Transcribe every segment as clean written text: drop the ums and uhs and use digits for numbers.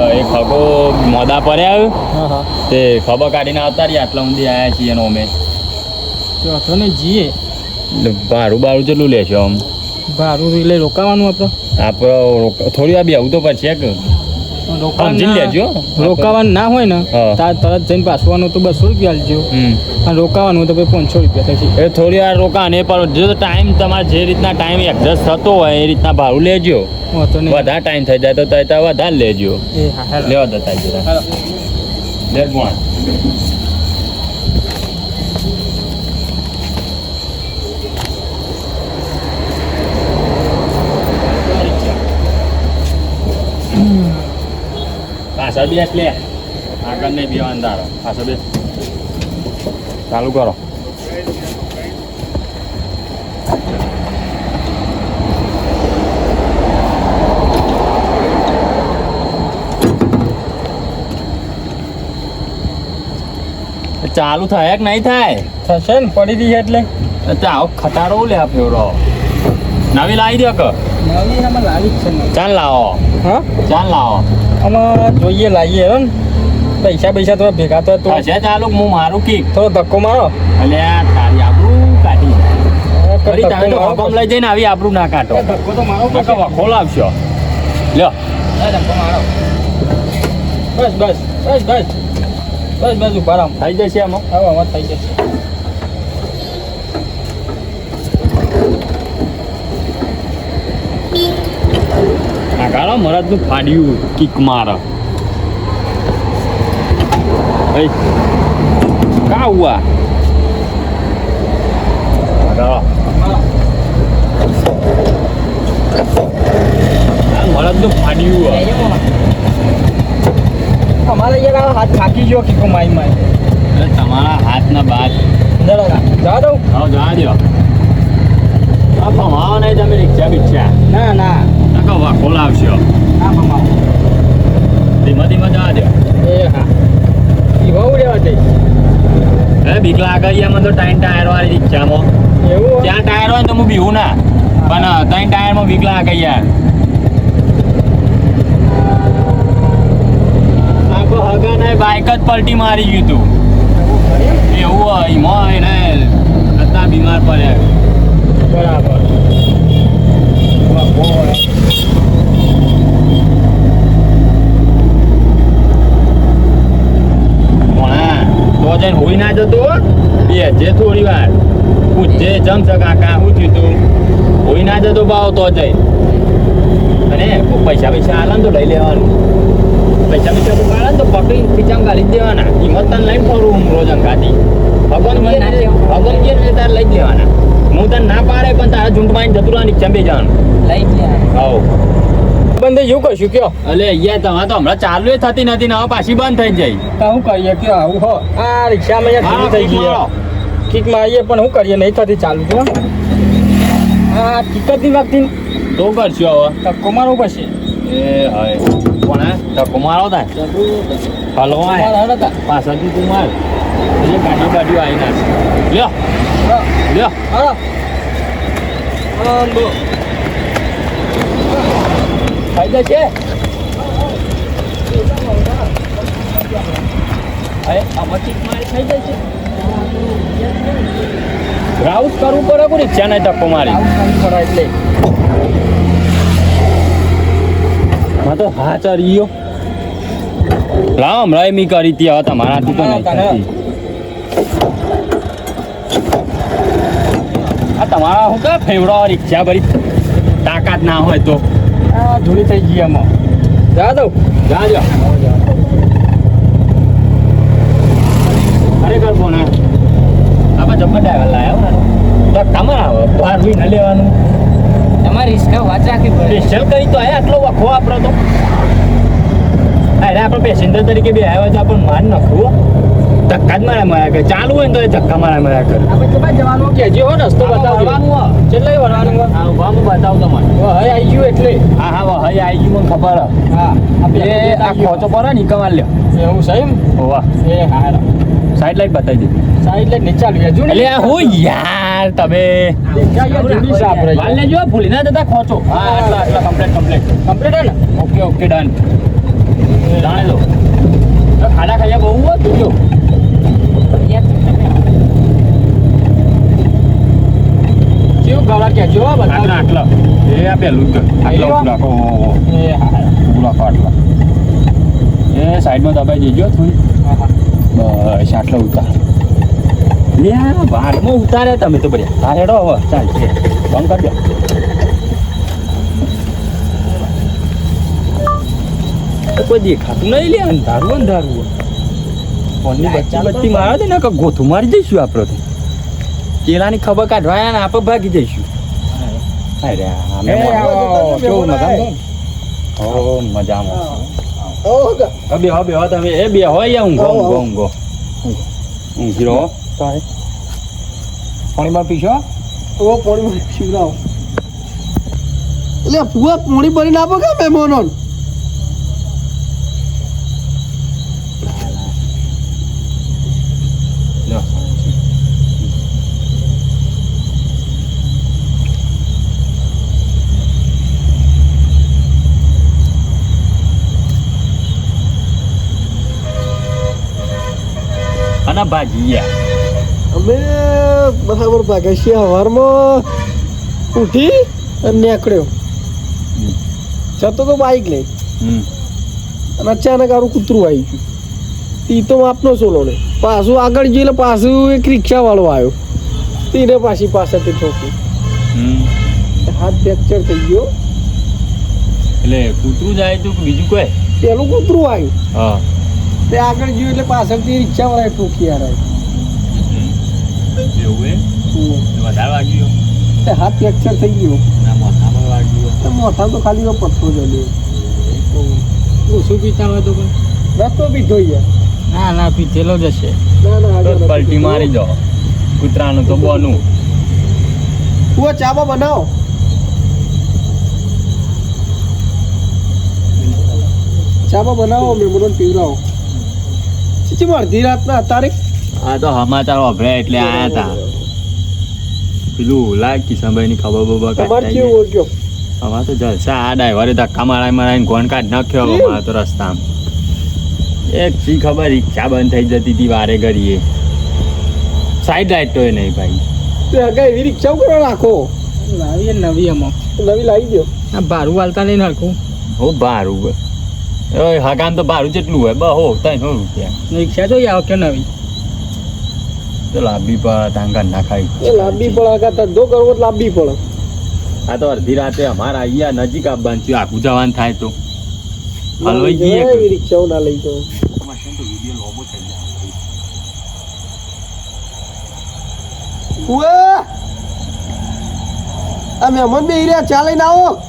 એ ખગો મોદા પડ્યા હા હા તે ખબર કાઢીને આવતા રહ્યા આટલા ઊંધી આવ્યા છીએ એનો અમે ચોથો ને જીએ ભાડું બારું કેટલું લેશો આમ ભાડું એટલે રોકાવાનું આપણે થોડી વાર બેવું તો પછી કે સમજી લેજો રોકાવાનું ના હોય ને હા. તાર તરત જઈને પાછવાનું તો 200 રૂપિયા આલજો અને રોકાવાનું તો પછી 500 રૂપિયા થશે એ થોડી વાર રોકાને પણ જો ટાઈમ તમારે જે રીતના ટાઈમ એડજસ્ટ થતો હોય એ રીતના ભાડું લેજો વાંધો નહીં વધારે ટાઈમ થઈ જાય તો ત્યાં વધારે લેજો એ હા હેલો લેવા દેતા જરા હેલો લે પણ પાછળ બેસ લે આગળ નહીં બે અંધારો પાછળ બેસ ચાલુ કરો ચાલુ થાય કે નહીં થાય થશે ને પડી રહી એટલે આવો ખટારો લે આ ફેવરો નવી લાવી દો કે નવી આમાં લાવી જ છે ને ચાલ લાવો હા ચાલ લાવો આમાં જોઈએ લાવીએ હે ને પૈસા તો ભેગા તો હશે ચાલુ હું મારું કીક થોડો ધક્કો મારો એટલે આ તારી આબરૂ કાઢી ફરી ધક્કો તમે તો મારો હકમ લઈ જઈને આવી આબરૂ ના કાઢો ધક્કો તો મારો નકર વખોલ આવશો લ્યો ધક્કો મારો બસ ઉભા રહો થઈ જશે આમાં હવે આમાં થઈ જશે આ કાળો મરદનું ફાડ્યું કિક માર એ કા હુઆ કાળો આ મરદનું ફાડ્યું અમારે યાર હાથ થાકી ગયો કીકો માઈ એટલે તમારા હાથના બાદ જા દઉં આવો જવા દો આ ભમાવો નહીં તમે રિક્ષા બિક્ષા ના નકર વખોલ આવશો હા મામા ધીમા જવા દો એ હા ઈ બહુ લેવા દે એ બીક લાગે એમાં તો ટાયર વાળી રિક્ષામાં એવું ત્યાં ટાયર હોય ને તો હું બીવું ના પણ ત્રણ ટાયરમાં બીક લાગે યાર આખો હગા ને બાઇક જ પલટી મારી ગયું તું એવું હોય એમાં એને હતા બીમાર પડ્યા બરાબર તો જઈને હોઈ ના જતો બે જે થોડી વાર પૂછજે જમશે કાકા શું થયું તું હોઈ ના જતો ભાવ તો જઈ અને પૈસા આલે તો લઈ લેવાનું પૈસા કાઢે તો પકડી ખીચામાં ગાલી જ દેવાના હિંમત તને લઈને ફરું હું રોજ અંગાથી ભગવાન કે તારે લઈ જ લેવાના હું તને ના પાડે પણ તારા ઝૂંટમાં જતું રહેવાની ચંબે જવાનું લઈ ગયા આવો બંધ એવું કશું કયો એટલે અહીંયા તમારે તો હમણાં ચાલુ થતી નથી ને હવે પાછી બંધ થઈ જાય તો શું કરીએ કયો આવું હો આ રિક્ષામાં યાર થઈ ગઈ કિક મારીએ પણ શું કરીએ નહીં થતી ચાલુ તો આ કિક જ નહીં વાગતી તો કરશું હવે ધક્કો મારવો પડશે એ હવે કોણે ધક્કો મારો થાય હલવા પાછળથી તું માર એટલે ગાડી આવી નાખ લ્યો લ્યો હા થઈ જશે રાઉસ કરવું પડે કોઈ રિક્ષા નહીં ધક્કો મારી એટલે હા તો હા ચરીયો લાવ હમણાં મી કરી હતી હવે તમારાથી તો નહીં થતી આ તમારા શું કા ફેવડો રિક્ષા ભરી તાકાત ના હોય તો આ ધૂળી થઈ ગઈ એમાં જા દઉં જાજો ખરેખર કોને આપણે જબ્બર ડ્રાઈવર લાવ્યા તો તમારા આવે બહાર બી ન લેવાનું તમારી રિસ્કા વાત રાખવી પડે સ્પેશિયલ કરી તો આટલો વખો આપણો તો અરે આપણે પેસેન્જર તરીકે બી આવ્યા છે આપણને માન નાખવું ધક્કા જ માર્યા કરે ચાલુ હોય ને તો એ ધક્કા માર્યા કરે આપણે કેટલા જવાનું કહેજો હો રસ્તો બતાવજો કેટલાય વળવાનું હા હું બતાવું તમને હવે આવી ગયું એટલે હા હવે આવી ગયું મને ખબર હા એ આ ખોચો પડે ને કમાલ લ્યો એવું સહી હોવા એ હા સાઈડ લાઈટ બતાવી દીધી સાઈડ લાઈટ નીચે ચાલુ હજુ એટલે હું યાર તમે વાલને જો ભૂલી ના જતા ખોચો હા આટલા કમ્પ્લીટ કમ્પ્લીટ હે ને ઓકે ડન જાણે દો ખાડા ખાયા બહુ હોય જોજો કેવું ગળા કહેજો બધા આટલા એ આ પેલું જ આટલો ઉલાકો એ હા ઉલાકો આટલા એ સાઈડમાં દબાઈ જજો થોડી બસ આટલો ઉતાર લે ભારમાં ઉતારે તમે તો બઢિયા હા હેડો હવે ચાલશે બંધ કરી દો કોઈ દેખાતું નહીં લે અંધારું અંધારું ફોનની બચ્ચી મારે છે ને કે ગોથું મારી જઈશું આપણે તો કેળાની ખબર કાઢવા ને આપણે ભાગી જઈશું મજામાં બે હો તમે એ બે હોય ઊંઘો ઊંઘો ઊંઘો ઊંઘી રહો તારે પાણીમાં પીશો ઓ પાણી પીવડાવો એટલે ફુવા પાણી ભરીને આપો કે મહેમાનો અને ભાજી અમે બરાબર ભાગ્યા છીએ સવારમાં ઉઠી અને નીકળ્યો જતો તો બાઈક લઈ અને અચાનક આરું કૂતરું આવી ગયું તી તો આપનો સોલો ને પાછું આગળ જઈએ એટલે પાછું એક રિક્ષાવાળો આવ્યો તીને પાછી પાછળથી ઠોકી હાથ ફ્રેક્ચર થઈ ગયો એટલે કૂતરું જાય તો બીજું કોઈ પેલું કૂતરું આવ્યું હા તે આગળ ગયું એટલે પાછળથી રિક્ષાવાળાએ ઠોકી યાર એવું એ વધારે વાગ્યું તે હાથ ફ્રેક્ચર થઈ ગયો ના મોઢામાં વાગ્યું તો મોઢા તો ખાલી પથ્થરો જલ્યો ઓછું પીતા હોય તો પણ રસ્તો પીધો યાર ના ના પીધેલો જ હશે ના ના આગળ નથી પલટી પીધો. મારી દો કૂતરાનું તો બોનું તું આ ચાબા બનાવો ચાબા બનાવો મેમોરન પીવડાવો ચીચી અડધી રાતના તારીખ આ તો સમાચાર વાપર્યા એટલે આયા હતા પેલું લાગ કિશનભાઈ ની ખબર બબર તમારે કાઢી કેવું ઓળખ્યો અમારે તો જલસા આ ડ્રાઈવરે ધક્કા મારાઈને ગોન કાઢ નાખ્યો અમારે તો રસ્તામાં એક શી ખબર રિક્ષા બંધ થઈ જતી હતી વારે ઘડીએ સાઈડ લાઈટ તો નહીં ભાઈ તે આગળ એવી રિક્ષા કરો રાખો લાવીએ નવી એમાં નવી લાવી દો આ ભારું હાલતા નહીં હરખું હો ભારું ઓય હગામ તો ભારું જેટલું હોય બહો 300 રૂપિયા રિક્ષા તો આવ કે નવી તો લાંબી પર ટાંગા ના ખાઈ એ લાંબી પડે આગળ ધંધો કરવો તો લાંબી પડે આ તો અડધી રાતે અમારા અહીંયા નજીક આવવાનું થયું આખું જવાનું થાય તો હલવાઈ જઈએ એવી રિક્ષાઓ ના લઈ જાઓ ઉએ! આ મહેમાન બે રહ્યા ચા લઈને આવો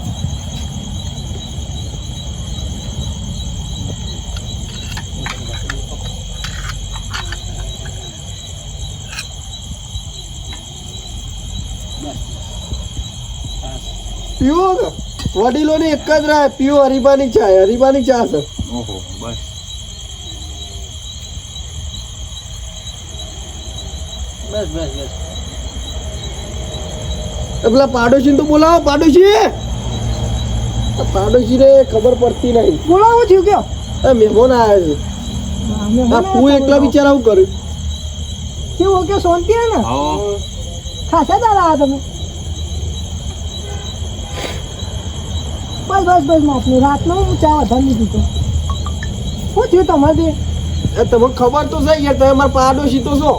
પીવો કે વડીલોની એક જ રાહ પીવો હરીબાની ચા છે ઓહો બસ બસ બસ બસ તો પેલા પાડોશીને તો બોલાવો પાડોશી ને ખબર પડતી નહીં બોલાવો છું કયો મહેમાન આવ્યા છે આ હું એકલા બિચારા આવું કર્યું કેવું કે શાંતિ હે ને આવો ખાસા દાડા આ તમે બસ માપનું રાતનો હું ચા વધારે લીધી તો શું થયું તમારે તમને ખબર તો છે યાર તમે મારા પાડોશી તો છો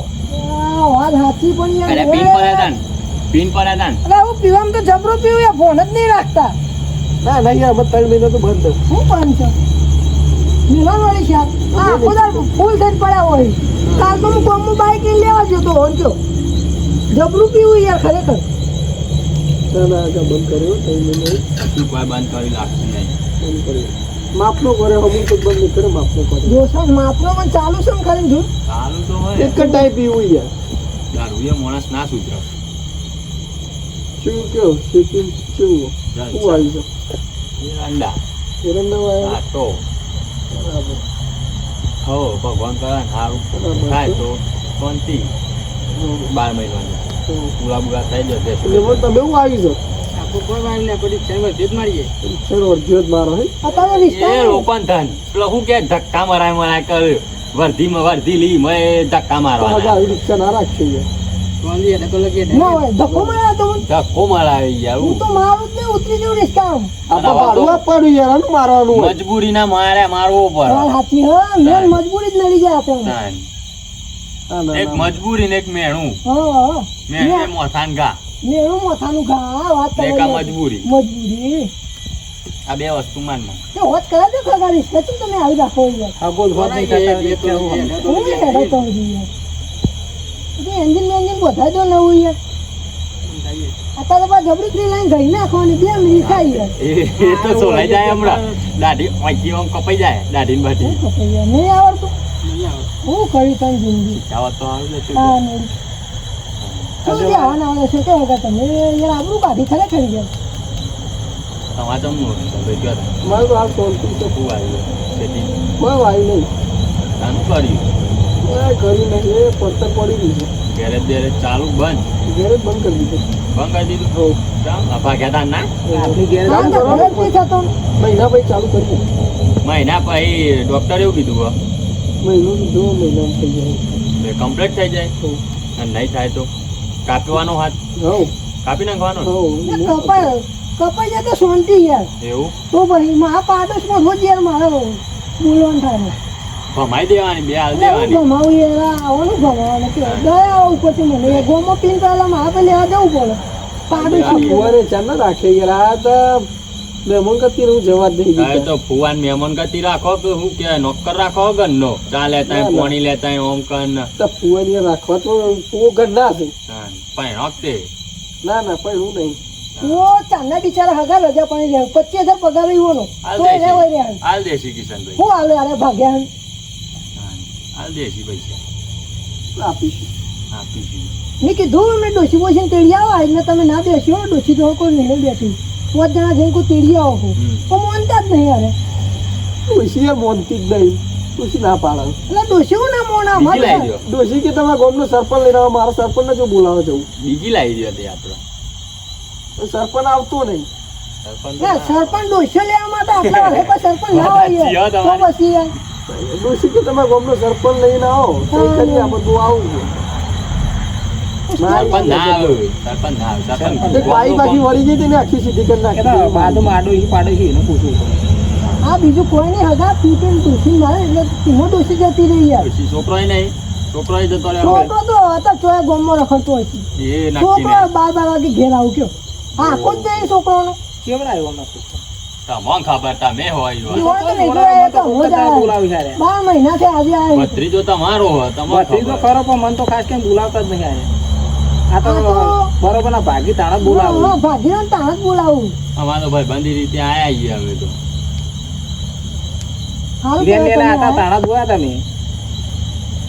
વાત સાચી પણ અરે યાર પીન પર હતા ને પીન પર હતા ને અરે હું પીવામાં તો જબરો પીવું યાર ફોન જ નહીં રાખતા ના યાર અમે 3 મહિના તો બંધ શું પાન છે મિલન વાળી છે આ આખો દાર ફૂલ થઈને પડ્યા હોય કાલ તો હું ગામમાં બાઈક લઈને લેવા જતો હોન છો જબરું પીવું યાર ખરેખર ના બંધ કર્યો 3 મહિના શું કોઈ બંધ કરી લાગતું નહીં બંધ કર્યો માપનો કર્યો અમુક તો બંધ નહીં કરે માપનો કર્યો જોશો માપનો પણ ચાલુ છે ને ખરી જો સારું તો હોય એક જ ટાઈપ પીવું યાર દારૂ એ માણસ ના સુધરે શું કયો શું શું આવી છે એ અંડા એરંડા વાળા આ તો બરાબર હો ભગવાન કરે સારું થાય તો શાંતિ 12 મહિનાની પૂરા બુરા થઈ જશે એટલે તમે હું આવી છો કોઈ વાર ને કોઈ રિક્ષા વધે જ મારીએ રિક્ષાનો અડધો જ મારો હે અત્યારે એ રિક્ષા લોકોને ધન પેલો શું કે ધક્કા મરાય કર્યો વર્ધી લી મેં ધક્કા તો મારવા હજી આવી રિક્ષા ના રાખશે યાર વાંધી એટલે તો લગે ના હોય ધક્કો માર્યો તો મને. ધક્કો મરાવે યાર હું તો મારું જ નહીં ઉતરી જવું રિક્ષા આપણે ભાડું આપવાનું યાર આનું મારવાનું હોય મજબૂરી ના મારવો પડે સાચી હા મેન મજબૂરી જ નડી જાય આપણે તાન. ના, ના, એક ના. મજબૂરી ને એક મેણું હા મેણું એ મોથાન ઘા મેળું મોથાનું ઘા વાત ને એક કરે આ મજબૂરી મજબૂરી આ બે વસ્તુ માનમાં તો હોત કરા દે ખગા રિક્ષા શું તમે આવી રાખો યાર હા બોલ વાત નહીં થતા રિક્ષા હું હું નહીં હેડો તો હજી યાર એન્જિન બધાય તો નવું યાર અત્યારે બા જબરી ફ્રી લાઈન ગઈ નાખવાની 2 મિનિટ થાય યાર એ તો સોલાઈ જાય હમણાં દાઢી વાંચી આમ કપાઈ જાય દાઢી ને બાઢી શું ખબર યાર, નહીં આવડતું હું કરી તને જિંદગી આવા તો આવે ને તું. હા નહીં શું જે આવવાના આવે છે કે વગર તમે યાર આબરૂ કાઢી ખરેખર યાર તમારે તો હું ભાઈ ગયો હતો. મારું તો હાલ સોનથી છે શું આવ્યું ખેતી કોઈ વાય નહીં તાનું કર્યું કોઈ કર્યું નહીં એ પડતર પડી ગયું છે ગેરેજ બેરેજ ચાલુ બંધ ઘેર જ બંધ કરી દીધું બંધ કરી દીધું ચાલ અભા કહેતા ના આપણી ઘેર હા તો ઘરે જ નહીં થતો મહિના પછી ચાલુ કરીએ મહિના પછી ડોક્ટર એવું કીધું હો મહિનો જો મહિના થઈ જાય કમ્પ્લીટ થઈ જાય અને નહીં થાય તો કાપવાનો હાથ હવ કાપી નાખવાનો ને? હવ કપાઈ જાય તો શાંતિ યાર એવું તો ભાઈ મા પાડોશમાં રોજ યાર મારે બોલવાનું થાય ભમાઈ દેવાની બે હાલ એટલે હું દેવાની ભમાવું યાર આવવાનું ભમાવાનું કે ગયા ઉપરથી મને ગોમાં પીને પહેલા મારે પેલી આ જવું પડે પાડોશી ફુવારે ચાલ ના રાખે યાર આ તો મહેમાન કરતી હું જવા જ નહીં હવે દીધા તો ફુવાન મહેમાન ગતિ રાખો કે શું કે નોકર રાખો ઘરનો ચા લેતા ના, ના. પાણી લેતા ઓમ કન તો ફુવાને યાર રાખવા તો ફુવો ઘર ના છે પણ વખતે ના ના પણ હું નહીં ઓ ચાંદા બિચારા હગા રજા પાણી જાય 25,000 પગાર એવોનો હાલ તો એને દેશી હોય યાર હાલ દેશી કિશનભાઈ હું હાલે અરે ભાગ્યા હાલ દેશી પૈસા આપીશું આપીશું મેં કીધું મેં ડોસી બોસીને તેડી આવો એટલે તમે ના બેસ્યો ડોસી તો કોઈ નહીં બેઠી 5 જણા જઈને કોઈ તેડી આવો છો તો માનતા જ નહીં યાર ડોશી યાર મોનતી જ નહીં ડોશી ના પાડે એટલે ડોસી હું ના મોના બીજી લાવી અમારે દો ડોશી કે તમારા ગામનો સરપંચ લઈને આવો મારા સરપંચને જો બોલાવો જવું બીજી લાવી દો તે આપણે સરપંચ આવતો નહીં સરપંચ ના સરપંચ ડોસી લેવા માટે આટલા વારે કોઈ સરપંચ ના હોય સાચી હો યાર. તો તમારી. પછી યાર ડોશી કે તમારા ગામનો સરપંચ લઈને આવો સહી કરી આ બધું આવું છે સરપંચ ના આવે સરપંચ ના આવે સરપંચ એક બાઈ બાકી વળી ગઈ હતી ને આખી સીધી કરી નાખી બાદમાં આડોશી પાડોશી એને પૂછવું આ બીજું કોઈ નહીં હગા પીપીને ડોસી મારે એટલે ધીમો ડોસી જતી રહી યાર પછી છોકરોય નહીં છોકરોય જતો રહ્યો છોકરો તો હતા ચોય ગામમાં રખડતો હોય છે એ નક્કી છોકરો નહીં 12 વાગે ઘેર આવું કયો આખો જ નહીં છોકરોનો કેવડા આવ્યો હમણાં તમને ખબર તમે હોય ઈવોને તો નહીં જોયા, એ તો હું જ આવ્યો. બોલાવી સારે 12 મહિનાથી આજે આવ્યો. ભત્રીજો તમારો હોય તમને બધી તો ખબર ખરો પણ મન તો ખાસ કેમ બોલાવતા જ નહીં આરે આ તો આ તો- બરોબર ના ભાગી તાણા જ બોલાવું હા, ભાગીને તાણ જ બોલાવું અમારે તો ભાઈ બંધી રીતે આયા છીએ અમે તો હારું નેન કહેવાય નેના હતા તમે તાણા જોયા તમે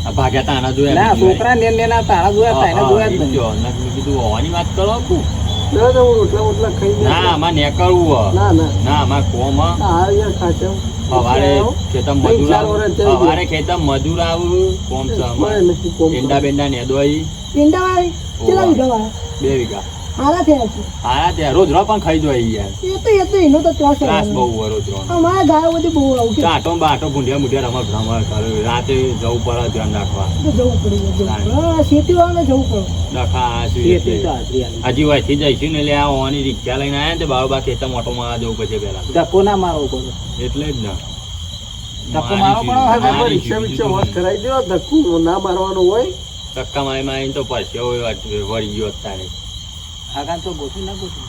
આ ભાગ્યા તાણા જોયા ના બીજી વાર. છોકરા નેન નેના તાણા જોયા હતા એને હા, જોયા જ ઈ નહીં કયો. નકર મેં કીધું હોવાની વાત કરો કુ. ના ના હું રોટલા બોટલા ખાઈ ના આમાં નેકળવું હો. ના ના ના આમાં કોમ હો. આ યાર ખાચા સવારે ખેતમ મજૂર ત્રણ ચાર આવું વર્ષ થઈ સવારે ખેતમ મજૂર આવું કોમ છે અમારે. મને નથી કોમ ઈંડા બેંડા ને દોઈ પિંડાવાળી કેટલા વીઘા વાળા? 2 વીઘા હારા થયા છે હારા ત્યાં રોજ રો પણ ખાઈ જાય યાર એ તો એનો તો ત્રાસ ત્રાસ છે. બહુ હોય રોજ રો અમારા ગાયો બધી બહુ આવું કે ચાટો બાટો ભૂંડિયા મુંડિયા રમત ભ્રમણ કરે રાતે જવું પડે ધ્યાન રાખવા તો જવું પડે જવું પડે. હા, ખેતીવાળાને જવું પડે ડખા આ શું ખેતી એટલે. તો હાજરી આલી. હજી વાયથી જઈશું ને એટલે આ ઓની રિક્ષા લઈને આયા ને તે બાળબા ખેતર મોટોમાં જવું પછી પેલા ધક્કો ના મારવો પડે એટલે જ ને ધક્કો મારવો પડે હવે મારીશું, રિક્ષા બીજું વિક્ષા તો વોશ કરાવી દેવા ધક્કું ના મારવાનું હોય ધક્કા મારી મારીને તો પરસ્યો વળી ગયો અત્યારે હાગાન તો ગોઠવી ના ગોઠવી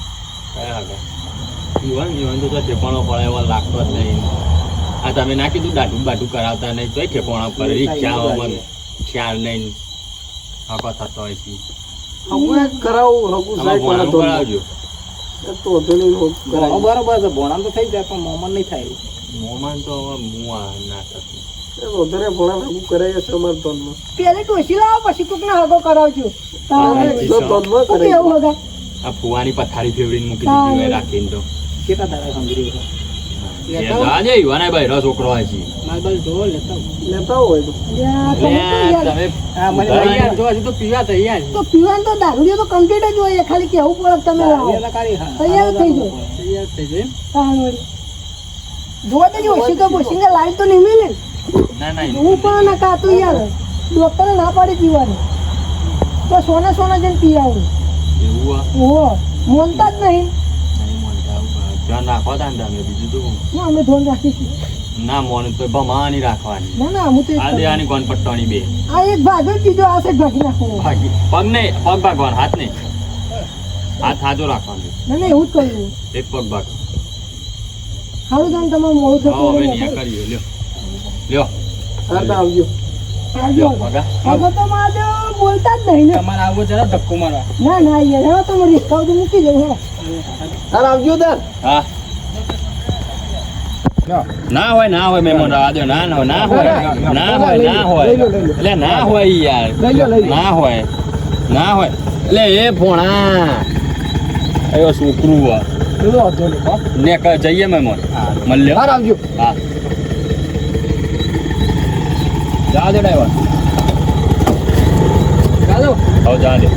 કયા આગળ ઈવન તો ઠેકોણો પડે એવો લાગતો જ નહીં આ તમે ના કીધું દાઢું બાઢું કરાવતા નહીં તોય ઠેકોણો પર રિક્ષાઓમાં ખ્યાલ નહીં હકો થતો હોય છે હગું એક કરાવું હગું આમાં સાહેબ ભોણાનું કરાવજો તો વધુ નહીં ભણો કરાવી બરોબર છે ભણામ તો થઈ જાય પણ મોમન નહીં થાય મોમાં તો હવે મુઆ ના થતું વધારે ભણા હગું કરાવી હશે અમારા ધનમાં પેલી ડોસી લાવો પછી કોકને હગો કરાવજો હા, જો ધનમાં શું કરાવી કેવું હગા આ ફુવાની પથારી ફેવડીને મૂકી દીધી હોય રાખીને તો કેટલા દાડા સમજી રહ્યો એ જાજે યુવાના ભાઈ રો છોકરો હોય છે માલ બાલ જો લેતા લેતા હોય તો યા, તમે તો લે યાર, તમે હા મને લઈ યાર જો હજુ તો પીવા તૈયાર તો પીવાનું તો દારૂડિયો તો કમ્પ્લીટ જ હોય ખાલી કેવું પડે તમે લાવો તૈયાર થઈ જાઓ. તૈયાર થઈ જાય તાણ વળી. જોવા તો જો ઓશિકા બોશિકા લાઈન તો નહીં મિલે ના ના હું પણ ના કાતું યાર ડોક્ટરે ના પાડી પીવાની તો સોના સોના જઈને પી આવું એવું આ ઓહો મોનતા જ નહીં નહીં મોનતા ધ્યાન રાખવા તા ને તમે બીજું તો ના અમે ધોન રાખીશું ના મોન તો ભમાવાની રાખવાની ના ના હું તો એક આ દે આની કોણ પટ્ટોની બે આ એક ભાગ જ બીજો આ સાઈડ ભાગી નાખવાનો ભાગી પગ નહીં પગ ભાગવાનો હાથ નહીં હાથ હાજો રાખવાનો ના ના એવું જ કરવું એક પગ ભાગ સારું તમે તમારું મોડું આવો હવે થતું નિયા કરીએ લ્યો લ્યો હા તો આવજો લ્યો ભગા હવે તો મારે બોલતા જ નહીં ને તમારે આવો જરા ધક્કો મારવા ના ના યાર હવે તમે રિસ્કા તો મૂકી જવું હે હાલ આવજો તાર હા ના હોય મહેમાન રાવા દો ના હોય ના હોય એટલે ના હોય યાર ના હોય એટલે એ ભોણા અયો છોકરું આ પેલો હતો ને બાપ. ને જઈએ મહેમાન મળ્યો હાલ આવજો હા જા દે ડ્રાઈવર ચાલો હવે જા દે